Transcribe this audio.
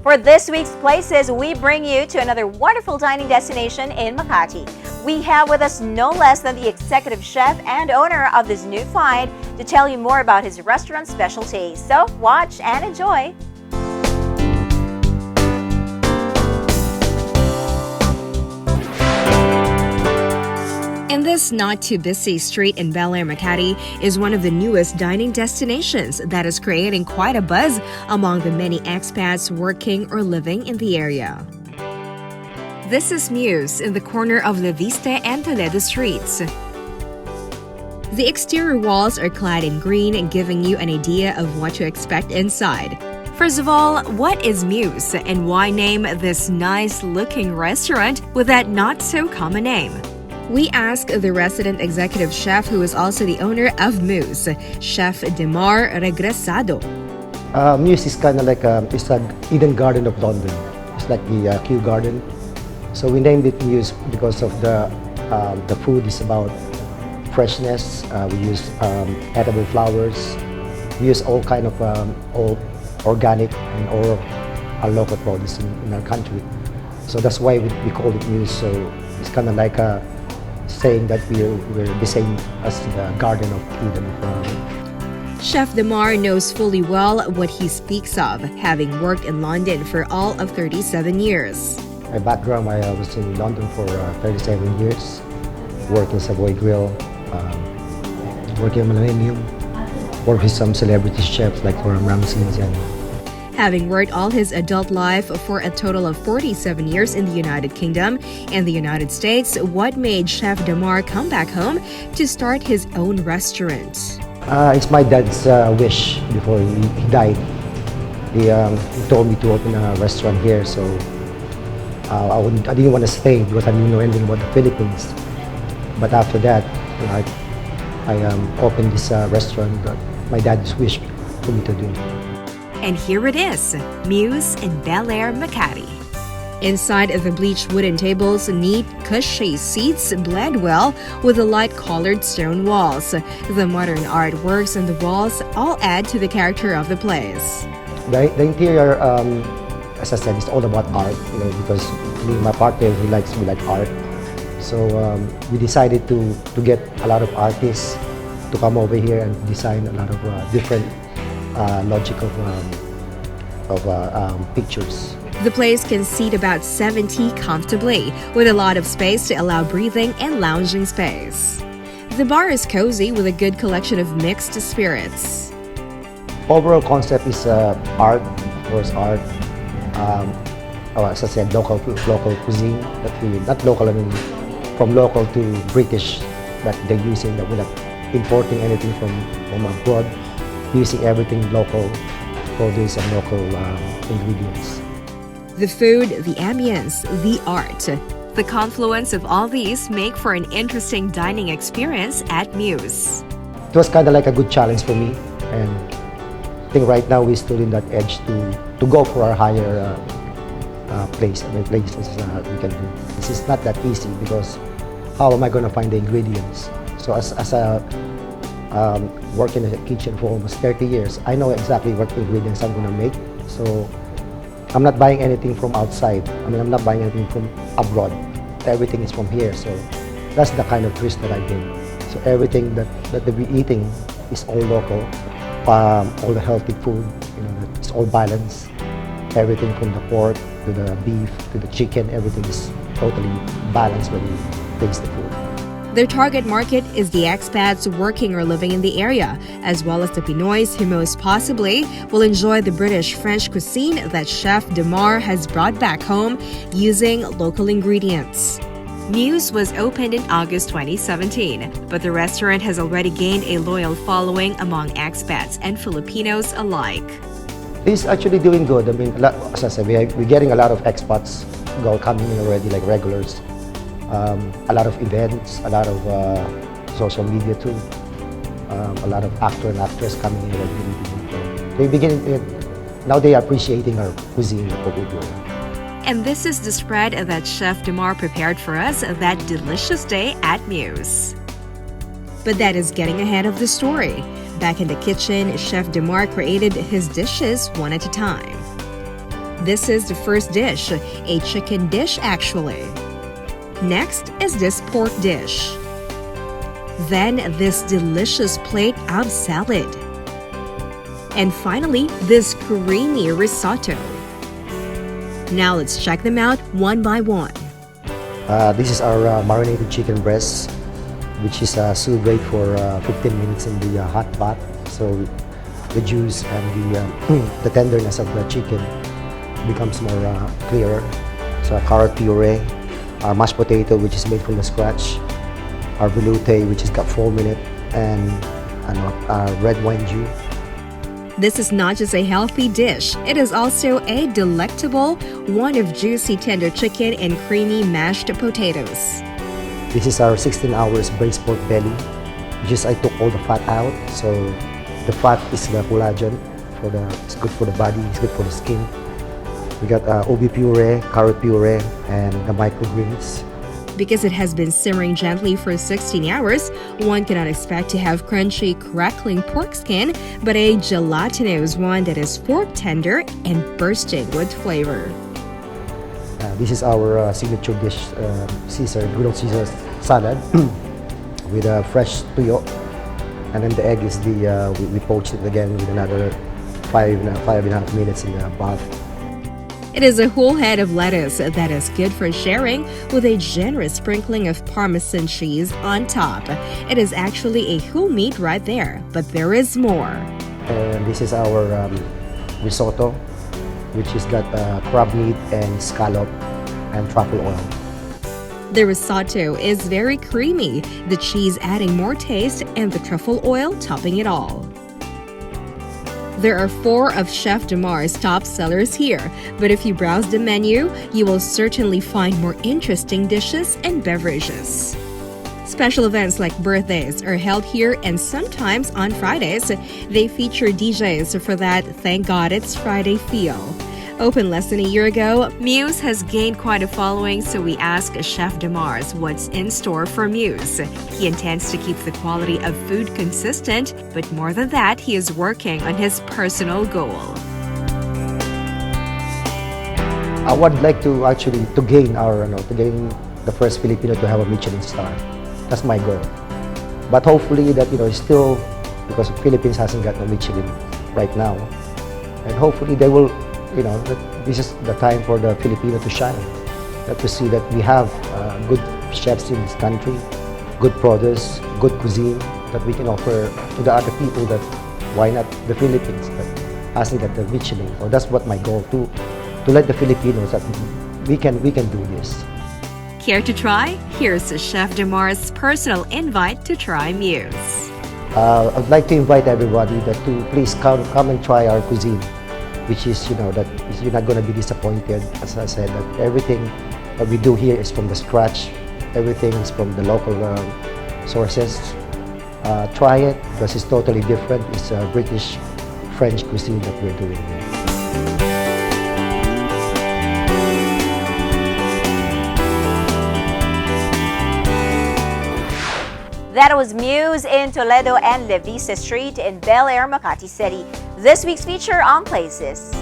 For this week's Places, we bring you to another wonderful dining destination in Makati. We have with us no less than the executive chef and owner of this new find to tell you more about his restaurant specialties. So watch and enjoy. And this not-too-busy street in Bel-Air, Makati is one of the newest dining destinations that is creating quite a buzz among the many expats working or living in the area. This is Mews in the corner of Leviste and Toledo streets. The exterior walls are clad in green, giving you an idea of what to expect inside. First of all, what is Mews and why name this nice-looking restaurant with that not-so-common name? We ask the resident executive chef who is also the owner of Mews, Chef Demar Regresado. Mews is kind of like it's an Eden Garden of London. It's like the Kew Garden. So we named it Mews because of the food is about freshness. We use edible flowers. We use all kind of all organic and all our local produce in our country. So that's why we call it Mews. So it's kind of like saying that we're the same as the Garden of Eden. Chef Demar knows fully well what he speaks of, having worked in London for all of 37 years. My background, I was in London for 37 years, working Savoy Grill, working at Millennium, worked with some celebrity chefs like Ramses and having worked all his adult life for a total of 47 years in the United Kingdom and the United States, what made Chef Demar come back home to start his own restaurant? It's my dad's wish before he died. He told me to open a restaurant here, so I didn't want to stay because I didn't know anything about the Philippines. But after that, I opened this restaurant that my dad's wish for me to do. And here it is, Mews in Bel-Air, Makati. Inside the bleached wooden tables, neat, cushy seats blend well with the light-colored stone walls. The modern artworks on the walls all add to the character of the place. The interior, as I said, is all about art, because me and my partner, we like art. So we decided to get a lot of artists to come over here and design a lot of different logic of pictures. The place can seat about 70 comfortably, with a lot of space to allow breathing and lounging space. The bar is cozy with a good collection of mixed spirits. Overall concept is art, of course, art. As I said, local cuisine. Not local, I mean from local to British that they're using. That we're not importing anything from abroad. Using everything local produce and local ingredients. The food, the ambience, the art. The confluence of all these make for an interesting dining experience at Mews. It was kind of like a good challenge for me, and I think right now we're still in that edge to go for our higher places we can do. This is not that easy because how am I going to find the ingredients? So as a working in the kitchen for almost 30 years, I know exactly what ingredients I'm going to make. So I'm not buying anything from outside. I'm not buying anything from abroad. Everything is from here. So that's the kind of twist that I bring. So everything that we're eating is all local. All the healthy food, it's all balanced. Everything from the pork to the beef to the chicken, everything is totally balanced when you taste the food. Their target market is the expats working or living in the area, as well as the Pinoys who most possibly will enjoy the British-French cuisine that Chef Demar has brought back home using local ingredients. Mews was opened in August 2017, but the restaurant has already gained a loyal following among expats and Filipinos alike. It's actually doing good. As I said, we're getting a lot of expats coming in already, like regulars. A lot of events, a lot of social media too. A lot of actor and actress coming in. Now they are appreciating our cuisine, what we're doing. And this is the spread that Chef Demar prepared for us that delicious day at Mews. But that is getting ahead of the story. Back in the kitchen, Chef Demar created his dishes one at a time. This is the first dish, a chicken dish actually. Next is this pork dish. Then this delicious plate of salad. And finally, this creamy risotto. Now let's check them out one by one. This is our marinated chicken breast, which is sous vide for 15 minutes in the hot pot. So the juice and the tenderness of the chicken becomes more clearer. So carrot puree, our mashed potato, which is made from the scratch, our velouté, which has got 4 minutes, and red wine juice. This is not just a healthy dish, it is also a delectable one of juicy tender chicken and creamy mashed potatoes. This is our 16 hours braised pork belly. Just I took all the fat out, so the fat is the collagen. It's good for the body, it's good for the skin. We got ubi puree, carrot puree, and the microgreens. Because it has been simmering gently for 16 hours, one cannot expect to have crunchy, crackling pork skin, but a gelatinous one that is fork tender and bursting with flavor. This is our signature dish, grilled Caesar salad with a fresh tuyo. And then the egg is we poached it again with another 5.5 minutes in the bath. It is a whole head of lettuce that is good for sharing with a generous sprinkling of Parmesan cheese on top. It is actually a whole meat right there, but there is more. And this is our risotto, which has got crab meat and scallop and truffle oil. The risotto is very creamy, the cheese adding more taste and the truffle oil topping it all. There are 4 of Chef Demar's top sellers here, but if you browse the menu, you will certainly find more interesting dishes and beverages. Special events like birthdays are held here, and sometimes on Fridays, they feature DJs for that "Thank God It's Friday" feel. Open less than a year ago, Mews has gained quite a following, so we asked Chef Demars what's in store for Mews. He intends to keep the quality of food consistent, but more than that, he is working on his personal goal. I would like to actually gain the first Filipino to have a Michelin star. That's my goal. But hopefully that still, because the Philippines hasn't got no Michelin right now, and hopefully they will. That this is the time for the Filipino to shine. That to see that we have good chefs in this country, good produce, good cuisine that we can offer to the other people. That why not the Philippines that hasn't got the Michelin? So that's what my goal to let the Filipinos that we can do this. Care to try? Here's Chef Demar's personal invite to try Mews. I'd like to invite everybody to please come and try our cuisine, which is, that you're not going to be disappointed. As I said, that everything that we do here is from the scratch. Everything is from the local sources. Try it because it's totally different. It's a British French cuisine that we're doing here. That was Mews in Toledo and Leviste Street in Bel-Air, Makati City. This week's feature on Places.